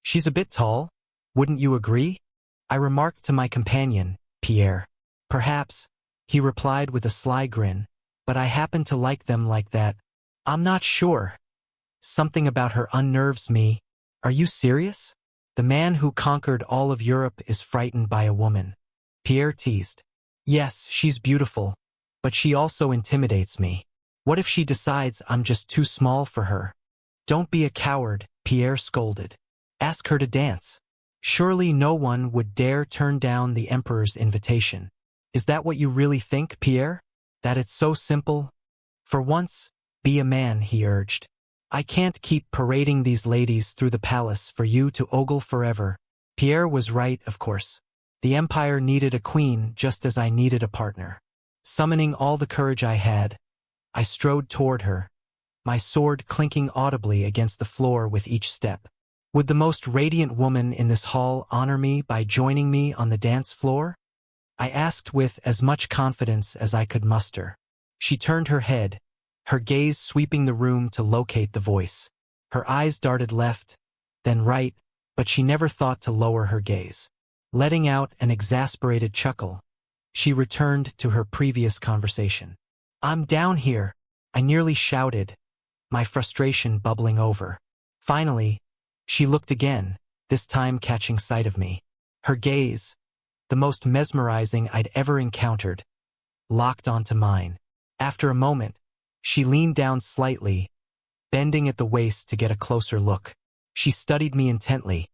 She's a bit tall, wouldn't you agree? I remarked to my companion, Pierre. Perhaps, he replied with a sly grin, but I happen to like them like that. I'm not sure. Something about her unnerves me. Are you serious? The man who conquered all of Europe is frightened by a woman. Pierre teased. Yes, she's beautiful, but she also intimidates me. What if she decides I'm just too small for her? Don't be a coward, Pierre scolded. Ask her to dance. Surely no one would dare turn down the emperor's invitation. Is that what you really think, Pierre? That it's so simple? For once, be a man, he urged. I can't keep parading these ladies through the palace for you to ogle forever. Pierre was right, of course. The empire needed a queen just as I needed a partner. Summoning all the courage I had, I strode toward her, my sword clinking audibly against the floor with each step. Would the most radiant woman in this hall honor me by joining me on the dance floor? I asked with as much confidence as I could muster. She turned her head, her gaze sweeping the room to locate the voice. Her eyes darted left, then right, but she never thought to lower her gaze. Letting out an exasperated chuckle, she returned to her previous conversation. I'm down here, I nearly shouted, my frustration bubbling over. Finally, she looked again, this time catching sight of me. Her gaze, the most mesmerizing I'd ever encountered, locked onto mine. After a moment, she leaned down slightly, bending at the waist to get a closer look. She studied me intently,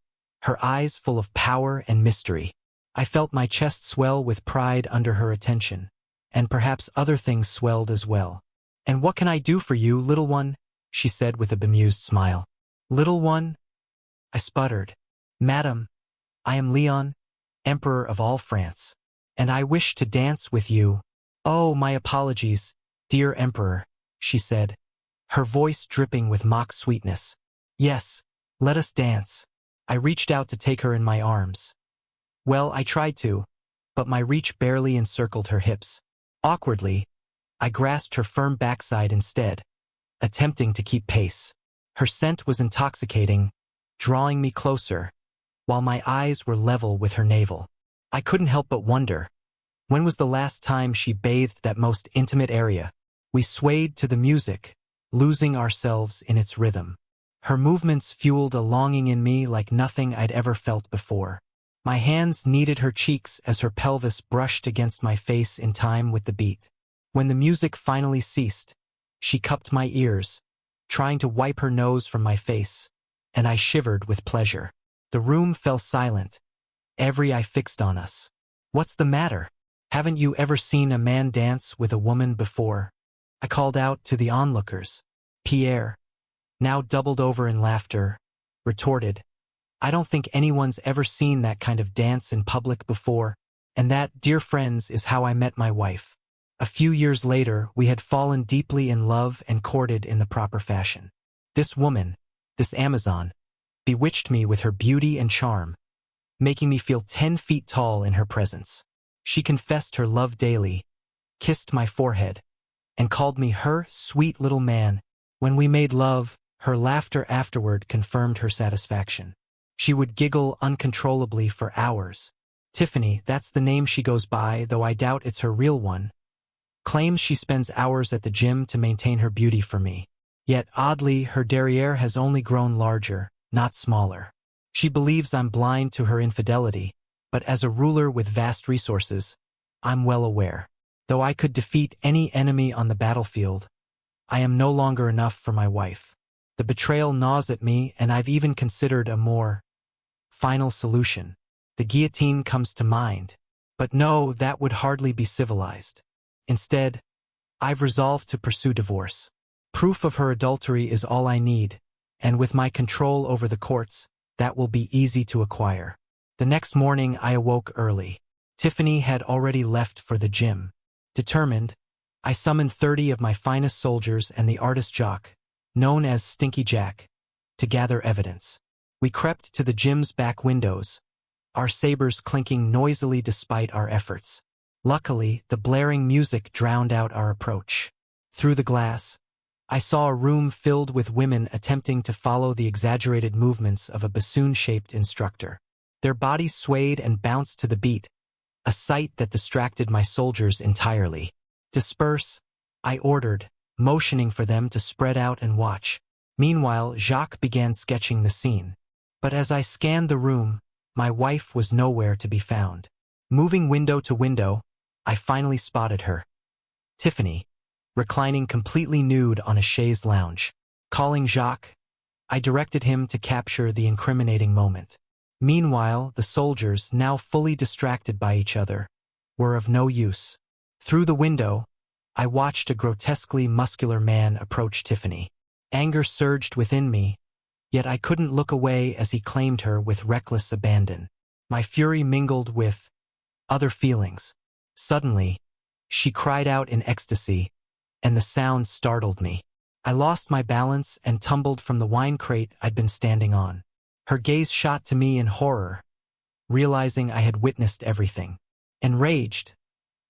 her eyes full of power and mystery. I felt my chest swell with pride under her attention, and perhaps other things swelled as well. And what can I do for you, little one? She said with a bemused smile. Little one? I sputtered. Madam, I am Leon, Emperor of all France, and I wish to dance with you. Oh, my apologies, dear Emperor, she said, her voice dripping with mock sweetness. Yes, let us dance. I reached out to take her in my arms. Well, I tried to, but my reach barely encircled her hips. Awkwardly, I grasped her firm backside instead, attempting to keep pace. Her scent was intoxicating, drawing me closer, while my eyes were level with her navel. I couldn't help but wonder, when was the last time she bathed that most intimate area? We swayed to the music, losing ourselves in its rhythm. Her movements fueled a longing in me like nothing I'd ever felt before. My hands kneaded her cheeks as her pelvis brushed against my face in time with the beat. When the music finally ceased, she cupped my ears, trying to wipe her nose from my face, and I shivered with pleasure. The room fell silent, every eye fixed on us. What's the matter? Haven't you ever seen a man dance with a woman before? I called out to the onlookers. Pierre, now doubled over in laughter, retorted, I don't think anyone's ever seen that kind of dance in public before, and that, dear friends, is how I met my wife. A few years later, we had fallen deeply in love and courted in the proper fashion. This woman, this Amazon, bewitched me with her beauty and charm, making me feel 10 feet tall in her presence. She confessed her love daily, kissed my forehead, and called me her sweet little man. When we made love, her laughter afterward confirmed her satisfaction. She would giggle uncontrollably for hours. Tiffany, that's the name she goes by, though I doubt it's her real one, claims she spends hours at the gym to maintain her beauty for me. Yet, oddly, her derriere has only grown larger, not smaller. She believes I'm blind to her infidelity, but as a ruler with vast resources, I'm well aware. Though I could defeat any enemy on the battlefield, I am no longer enough for my wife. The betrayal gnaws at me, and I've even considered a more final solution. The guillotine comes to mind. But no, that would hardly be civilized. Instead, I've resolved to pursue divorce. Proof of her adultery is all I need, and with my control over the courts, that will be easy to acquire. The next morning I awoke early. Tiffany had already left for the gym. Determined, I summoned 30 of my finest soldiers and the artist jock, known as Stinky Jack, to gather evidence. We crept to the gym's back windows, our sabers clinking noisily despite our efforts. Luckily, the blaring music drowned out our approach. Through the glass, I saw a room filled with women attempting to follow the exaggerated movements of a bassoon-shaped instructor. Their bodies swayed and bounced to the beat, a sight that distracted my soldiers entirely. "Disperse," I ordered, motioning for them to spread out and watch. Meanwhile, Jacques began sketching the scene. But as I scanned the room, my wife was nowhere to be found. Moving window to window, I finally spotted her. Tiffany, reclining completely nude on a chaise lounge. Calling Jacques, I directed him to capture the incriminating moment. Meanwhile, the soldiers, now fully distracted by each other, were of no use. Through the window, I watched a grotesquely muscular man approach Tiffany. Anger surged within me, yet I couldn't look away as he claimed her with reckless abandon. My fury mingled with other feelings. Suddenly, she cried out in ecstasy, and the sound startled me. I lost my balance and tumbled from the wine crate I'd been standing on. Her gaze shot to me in horror, realizing I had witnessed everything. Enraged,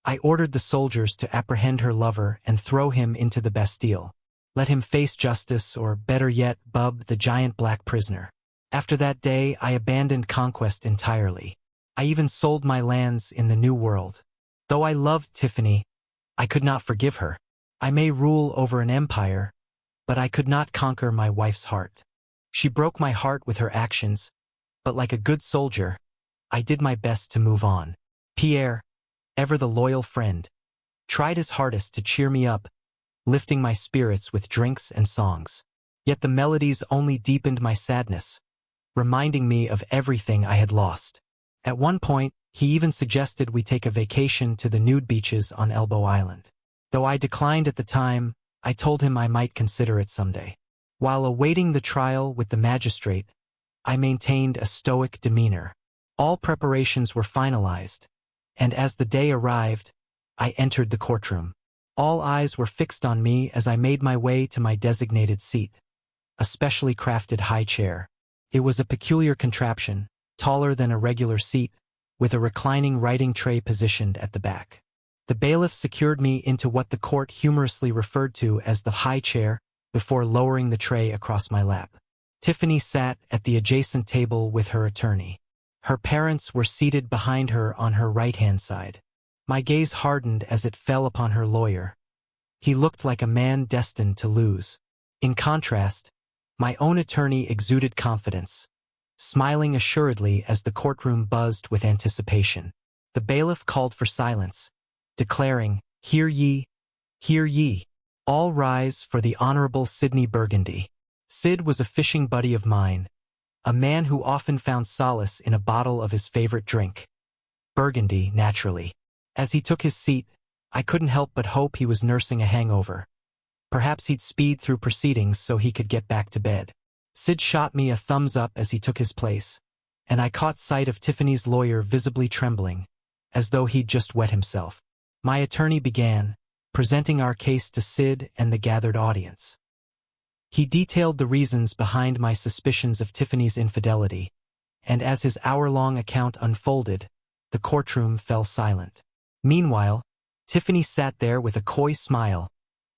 I ordered the soldiers to apprehend her lover and throw him into the Bastille. Let him face justice, or better yet, Bub, the giant black prisoner. After that day, I abandoned conquest entirely. I even sold my lands in the New World. Though I loved Tiffany, I could not forgive her. I may rule over an empire, but I could not conquer my wife's heart. She broke my heart with her actions, but like a good soldier, I did my best to move on. Pierre, ever the loyal friend, tried his hardest to cheer me up, lifting my spirits with drinks and songs. Yet the melodies only deepened my sadness, reminding me of everything I had lost. At one point, he even suggested we take a vacation to the nude beaches on Elbow Island. Though I declined at the time, I told him I might consider it someday. While awaiting the trial with the magistrate, I maintained a stoic demeanor. All preparations were finalized, and as the day arrived, I entered the courtroom. All eyes were fixed on me as I made my way to my designated seat, a specially crafted high chair. It was a peculiar contraption, taller than a regular seat, with a reclining writing tray positioned at the back. The bailiff secured me into what the court humorously referred to as the high chair before lowering the tray across my lap. Tiffany sat at the adjacent table with her attorney. Her parents were seated behind her on her right-hand side. My gaze hardened as it fell upon her lawyer. He looked like a man destined to lose. In contrast, my own attorney exuded confidence, smiling assuredly as the courtroom buzzed with anticipation. The bailiff called for silence, declaring, "Hear ye, hear ye. All rise for the Honorable Sidney Burgundy." Sid was a fishing buddy of mine, a man who often found solace in a bottle of his favorite drink. Burgundy, naturally. As he took his seat, I couldn't help but hope he was nursing a hangover. Perhaps he'd speed through proceedings so he could get back to bed. Sid shot me a thumbs up as he took his place, and I caught sight of Tiffany's lawyer visibly trembling, as though he'd just wet himself. My attorney began, presenting our case to Sid and the gathered audience. He detailed the reasons behind my suspicions of Tiffany's infidelity, and as his hour-long account unfolded, the courtroom fell silent. Meanwhile, Tiffany sat there with a coy smile,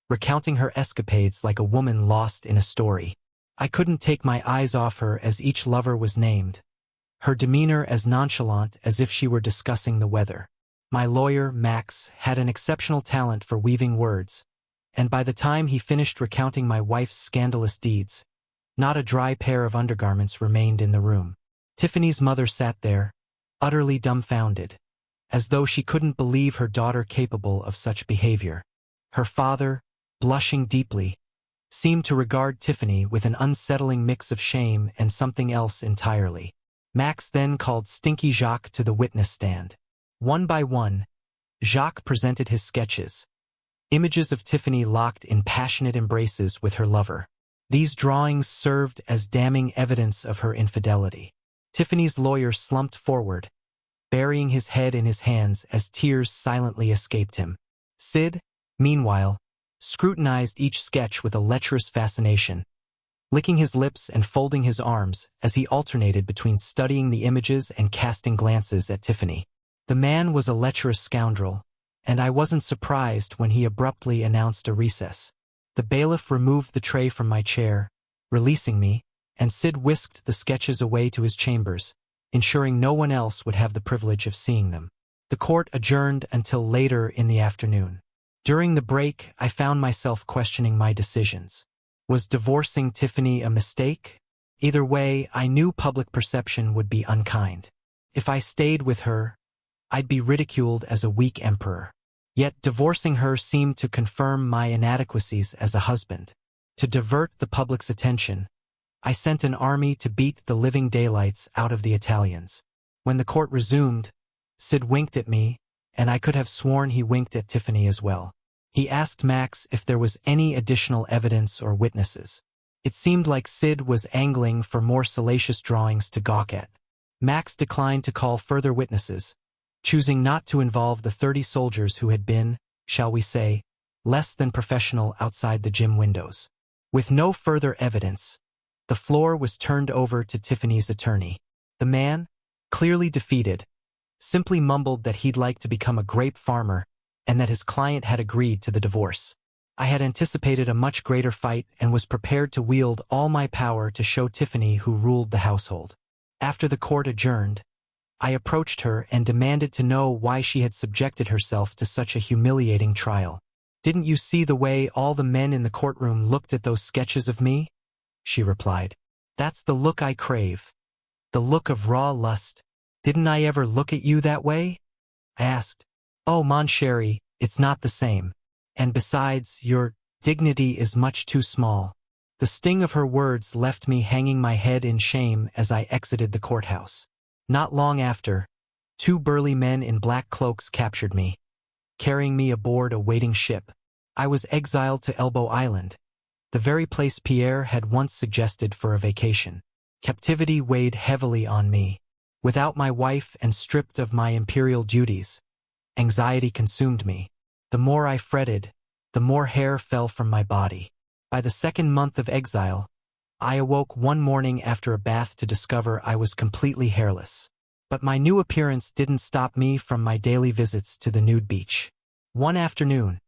recounting her escapades like a woman lost in a story. I couldn't take my eyes off her as each lover was named, her demeanor as nonchalant as if she were discussing the weather. My lawyer, Max, had an exceptional talent for weaving words, and by the time he finished recounting my wife's scandalous deeds, not a dry pair of undergarments remained in the room. Tiffany's mother sat there, utterly dumbfounded, as though she couldn't believe her daughter capable of such behavior. Her father, blushing deeply, seemed to regard Tiffany with an unsettling mix of shame and something else entirely. Max then called Stinky Jacques to the witness stand. One by one, Jacques presented his sketches, images of Tiffany locked in passionate embraces with her lover. These drawings served as damning evidence of her infidelity. Tiffany's lawyer slumped forward, burying his head in his hands as tears silently escaped him. Sid, meanwhile, scrutinized each sketch with a lecherous fascination, licking his lips and folding his arms as he alternated between studying the images and casting glances at Tiffany. The man was a lecherous scoundrel, and I wasn't surprised when he abruptly announced a recess. The bailiff removed the tray from my chair, releasing me, and Sid whisked the sketches away to his chambers, ensuring no one else would have the privilege of seeing them. The court adjourned until later in the afternoon. During the break, I found myself questioning my decisions. Was divorcing Tiffany a mistake? Either way, I knew public perception would be unkind. If I stayed with her, I'd be ridiculed as a weak emperor. Yet divorcing her seemed to confirm my inadequacies as a husband. To divert the public's attention, I sent an army to beat the living daylights out of the Italians. When the court resumed, Sid winked at me, and I could have sworn he winked at Tiffany as well. He asked Max if there was any additional evidence or witnesses. It seemed like Sid was angling for more salacious drawings to gawk at. Max declined to call further witnesses, choosing not to involve the 30 soldiers who had been, shall we say, less than professional outside the gym windows. With no further evidence, the floor was turned over to Tiffany's attorney. The man, clearly defeated, simply mumbled that he'd like to become a grape farmer and that his client had agreed to the divorce. I had anticipated a much greater fight and was prepared to wield all my power to show Tiffany who ruled the household. After the court adjourned, I approached her and demanded to know why she had subjected herself to such a humiliating trial. "Didn't you see the way all the men in the courtroom looked at those sketches of me?" she replied. "That's the look I crave. The look of raw lust. Didn't I ever look at you that way?" I asked. "Oh, mon chéri, it's not the same. And besides, your dignity is much too small." The sting of her words left me hanging my head in shame as I exited the courthouse. Not long after, 2 burly men in black cloaks captured me, carrying me aboard a waiting ship. I was exiled to Elbow Island, the very place Pierre had once suggested for a vacation. Captivity weighed heavily on me. Without my wife and stripped of my imperial duties, anxiety consumed me. The more I fretted, the more hair fell from my body. By the 2nd month of exile, I awoke one morning after a bath to discover I was completely hairless. But my new appearance didn't stop me from my daily visits to the nude beach. One afternoon,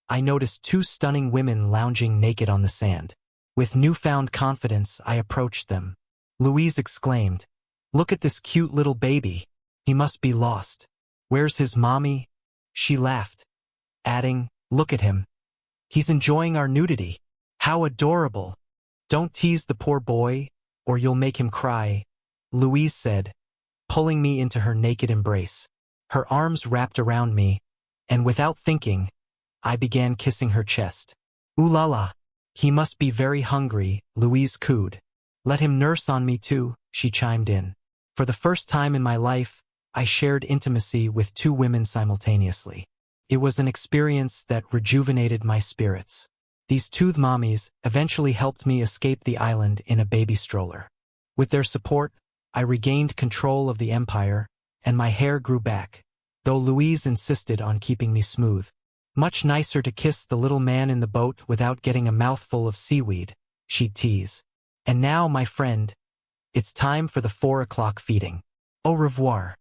I noticed 2 stunning women lounging naked on the sand. With newfound confidence, I approached them. Louise exclaimed, "Look at this cute little baby. He must be lost. Where's his mommy?" She laughed, adding, "Look at him. He's enjoying our nudity. How adorable. Don't tease the poor boy, or you'll make him cry," Louise said, pulling me into her naked embrace. Her arms wrapped around me, and without thinking, I began kissing her chest. "Ooh la la. He must be very hungry," Louise cooed. "Let him nurse on me too," she chimed in. For the first time in my life, I shared intimacy with 2 women simultaneously. It was an experience that rejuvenated my spirits. These 2 mommies eventually helped me escape the island in a baby stroller. With their support, I regained control of the empire, and my hair grew back, though Louise insisted on keeping me smooth. "Much nicer to kiss the little man in the boat without getting a mouthful of seaweed," she'd tease. "And now, my friend, it's time for the 4 o'clock feeding. Au revoir."